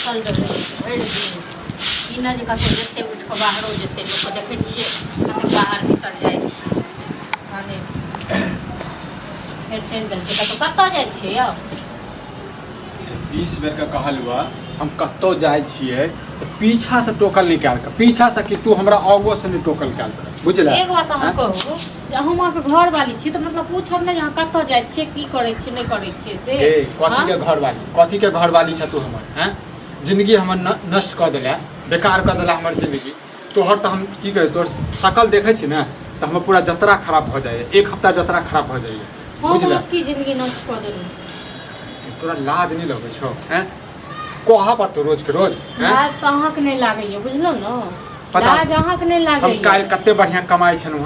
बैसल रहे भरि दिन ई नहि जे कतहु जेतै उठि कऽ बाहरो जेतै लोकके देखै छियै कतेक बाहर भीतर जाइ छी भने फेर चलि देलकै कतहु जाइ छियै यौ 20 बेर के कहल हुआ हम कतौ जाइ छियै तो पीछा से टोकल निकाल के पीछा से कि तू हमरा आगो से नहीं टोकल निकाल कर बुझले एक बात अहाँ कहू जे हम अहाँके घर वाली छी तऽ मतलब पूछब नहि अहाँ कतौ जाइ छियै की करै छियै नहीं करै छियै से कथी के घर वाली छ तू हमर हैं जिंदगी हमर नष्ट कर देला बेकार कर देला हमर जिंदगी तोहर तो हम की कहे तोर शकल देखे छी ना तो हमर पूरा जतरा खराब हो जाए एक हफ्ता जतरा खराब हो जाए बुझले की जिंदगी नष्ट कर देलू तोरा लाज नहीं लगे छो हैं कोहा पर तो रोज के रोज लाज तो अहाँके नहीं लागैए बुझलो न लाज अहाँके नहीं लागैए हम काल कते बढ़िया कमाई छनु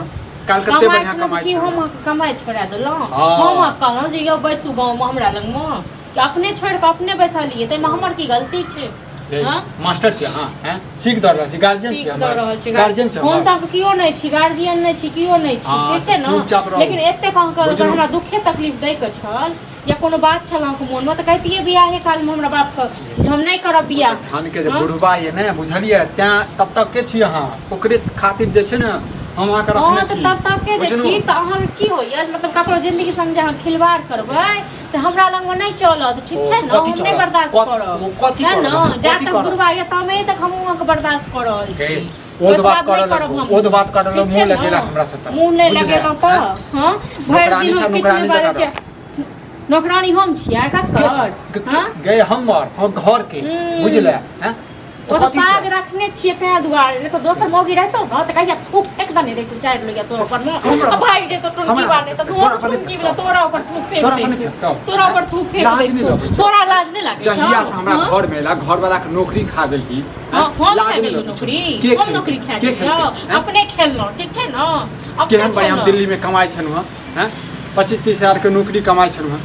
काल कते बढ़िया कमाई छी हम कमाई छोड़ा देलौ हम कहलौ जे यो बैसू गांव में हमरा लग में कि अपने छोड़ के अपने बैसा लिए तै में हमर की गलती छै हां मास्टर छी हां हैं सीख द रहल छी गार्जियन छी हम गार्जियन छी हम त कियो नहीं छी गार्जियन नहीं छी कियो नहीं छी ठीक छै न लेकिन एते कह के हमरा दुखे तकलीफ दै के छल या कोनो बात छल अहाँके मोन में तो कहतिए बियाहे काल में हमरा बाप के जे हम नहीं करब बियाह धान के जे बुढ़बा ये ने बुझलिए त्या तब तक के छी अहाँ ओकरे खातिर जे छै ने हम अहाँ के रखने छी तब तक के जे छी त अहाँ की होइए मतलब ककरो जिंदगी संग जे अहाँ खिलवाड़ करबै से हमरा लग में नहीं चलत ठीक छै न हम नहीं बर्दाश्त करब कथि करब न जा तक बुढ़बा ये तमे तक हम अहाँ के बर्दाश्त कर रहल छी ओ बात कर मुंह लगेला हमरा से मुंह नहीं लगेला त हां भरि दिन हम किछ नहीं बाजै छी नौकरानी हम छियै ककर गए हम घर के बुझले हैं तो पाग रखने छियै तै दुआरे नहीं तो दोसर मौगी रहतो न त कहिया थूक फेंक दने रे तू चार लोग तोरा पर न भाई जे तो टुनकी बाने त टुनकी वाला तोरा ऊपर थूक फेंक तोरा ऊपर थूक फेंक तोरा लाज नहीं लागे जहिया से हमरा घर में ला घर वाला के नौकरी खा गेली हम खा गेली नौकरी हम नौकरी खा गेली अपने खेललो ठीक छै न अब केहन भाई हम दिल्ली में कमाई छनु हैं 25-30 हजार के नौकरी कमाई छनु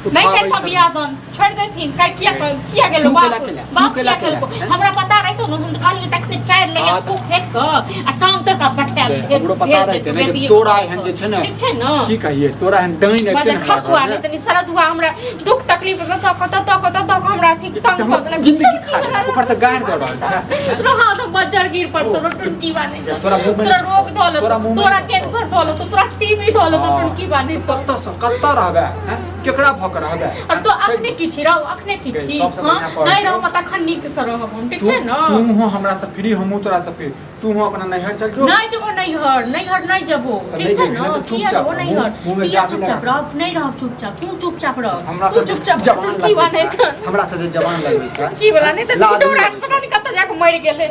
नहीं करता बियाह दन छोड़ देथिन काई किया गेलो बाप किया गेलो हमरा पता रहतो न हम काल में तक चार लगे तू फेंक क आ टांग तक बैठा हमरो पता रहते न कि तोरा एहन जे छै न ठीक छै न की कहिए तोरा एहन डाइन एकते खसुआ नहीं तनी सरद हुआ हमरा दुख तकलीफ कत हमरा ठीक तंग कर देलक जिंदगी खा ऊपर से गाड़ दे रहल छै रहा तो बजर गिर पर तोरा टुनकी बाने तोरा रोग धोलो तोरा कैंसर धोलो तोरा टीबी धोलो तो टुनकी बाने कत्ता रहबे हैं केकरा रहबे और तो अखने किछि रहो अखने किछि हां नहीं रहो मत अखन नीक से रहो हम ठीक छै न तू हो हमरा से फ्री हमहु तोरा से फ्री तू हो अपना नैहर चल जो नहीं जबो नैहर नहीं जबो ठीक छै न चुपचाप नैहर चुपचाप रह नहीं रह चुपचाप तू चुपचाप रह हमरा से चुपचाप की बाने हमरा से जवान लगै छै की बोला नहीं त बुढ़ौरा पता नहीं कत जाके मर गेले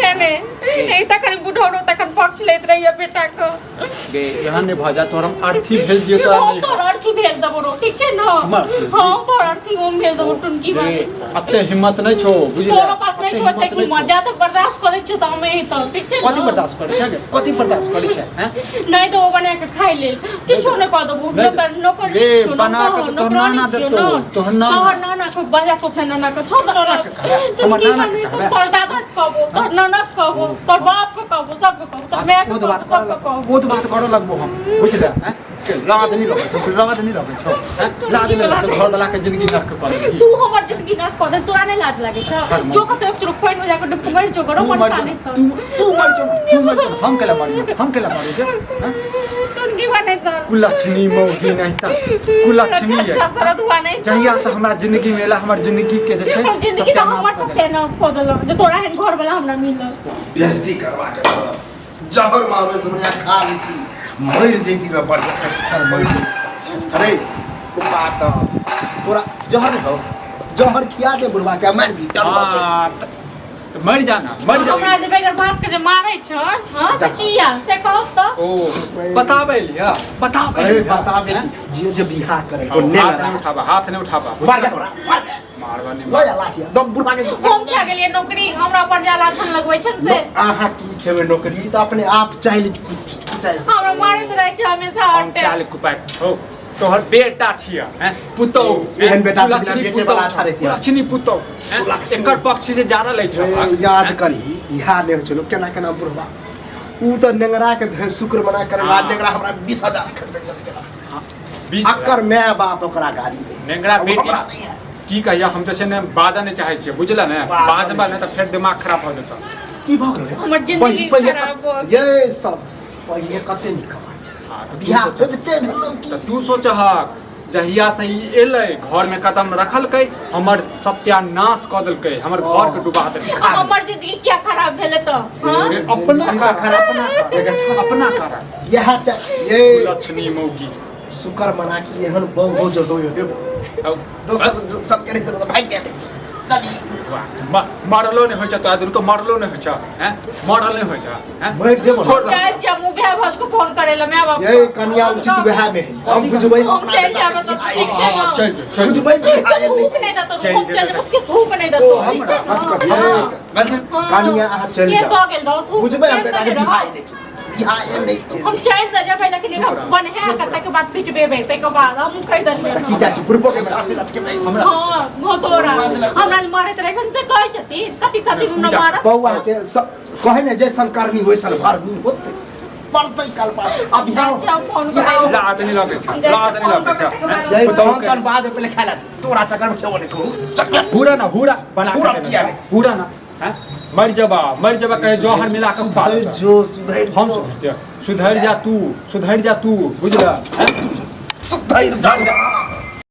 से ने नहीं तखन बुढ़ौरो तखन पक्ष लेत रहिए बेटा को गे यहाँ ने भजा तोर हम अर्थी भेज दियो तोरा नहीं तोर अर्थी भेज देबो ठीक छै न हां तोर अर्थी हम भेज देबो टुनकी बाने अते हिम्मत नहीं छो बुझले तोरा पास नहीं छो त की मजा तो बर्दाश्त करे छ त हमें त ठीक छै कथि बर्दाश्त करे छै कथि बर्दाश्त करे छै हैं नहीं तो वो बना के खाई ले किछो नहीं कर देबो नौकर रे बना के तो नाना देतो तो नाना को बजा को नाना को छोड़ दो हमर नाना तोर दादा कहबो तोर नाना कहबो तोर बाप को कहबो सब को कहबो तोर मैं को कहबो वो तो बात करो लगबो हम बुझले हैं लाद नहीं लगे छो लाद नहीं लगे छो लाद नहीं लगे घर वाला के जिंदगी नरक कर तू हमर जिंदगी नरक कर दे तोरा नहीं लाज लागे छ जो कतो एक चुरुक पाइन में जाके डुब मर जो करो मन साने तू मर हम केला मारी जे हैं टुनकी बाने त कुलछनी मौगी नहीं त कुलछनी है सरद हुआ नहीं जहिया से हमरा जिंदगी में हमर जिंदगी के जे छै जिंदगी तो हमर सत्यानाश कर देलो जो तोरा है घर वाला हमरा मिलल बेइज्जती करवा के जहर मारो से बढ़िया खा लीती मर जेती सब बढ़िया मर अरे बात तोरा जहर हो जहर खिया दे बुढ़वा के मार दी टन बचे तो मर जाना हमरा जे बेगर बात के जे मारै छ हां से किया से कहब त ओ बताबै लिया बताबै जे जे बियाह करे को ने हाथ नहीं उठाबा मार दे मारवा नहीं लो या लाठिया दम बुढ़वा के हम क्या गेलिए नौकरी हमरा पर जाला छन लगबै छन से आहा की खेबे नौकरी त अपने आप चाहिए हमरा मारैत रहै छ हमेशा हटे चाल कुपाय हो तोहर बेटा छिया हैं पुतो एहन बेटा से बेटे वाला अच्छा रहती है लक्ष्मी पुतो एकर पक्ष से ज्यादा लै छ याद करी याद नहीं चलो केना केना बुढ़वा ऊ त नेंगरा के शुक्र मना करे बाद नेंगरा हमरा 20000 खरीदे चल गेला 20 अक्कर मैं बाप ओकरा गाड़ी दे नेंगरा बेटी की कहिया हम जैसे ने बाजा नहीं चाहे छियै बुझला ने बाजबा ने तो फिर दिमाग खराब हो जेतौ की भऽ गेलै हमर जिंदगी खराब हो ये सब पहिले कते नीक बात छै हाँ, तो बियाह तू सोच- होते भेलौ की तो तू सोचहक जहिया से ई एलै घर में कदम रखलकै हमर सत्यानाश कऽ देलकै हमर घर के डुबा देलकै हमर जिंदगी क्या खराब भेले तो हां अपना अपना कारण यह ये लक्ष्मी मौगी शुक्र मना कि एहन बहु हो जो दो दोसर सब के नहीं तो भाग गया मरलो नहीं होइ छै तोरा दुनू के मरलो नहीं होइ छै हैं मरल नहीं होइ छै हैं मर जेबो छोड़ दे चल जा मुभे भज को फोन करेला मैं बाप ये कन्या उचित वह में है हम बुझबै हम चल जाब तो ठीक छै ना चल बुझबै बिहार थूक नहीं देतो हम चल उसके थूक नहीं देतो बस कन्या आ चल ये जा तो गेल रहो थूक बुझबै हम बेटा के बिहार लेके बिहार नहीं हम चल जा जा पहले कि नहीं बन है कते के बात पिछ बेबे ते को बाद हम कह दलिए की जाची पूर्वो के फांसी लटके भाई हां घोतोरा हमरा मारत रहे से कहै छथि कथि कथि न मारत बौआ के सब कहे ने जैसन करनी वैसन भरनी होते पड़तै कल पर अब जा फोन कर लाज नहीं लगे छै लाज नहीं लगे छै यही तो तन बाद पे लिखाला तोरा चक्कर में क्यों नहीं चक्कर पूरा ना पूरा बना पूरा के किया नहीं। पूरा ना हैं मर जबा कहे जौहर मिला के खा सुधर जो सुधर हम सुधर जा तू बुझला हैं सुधर जा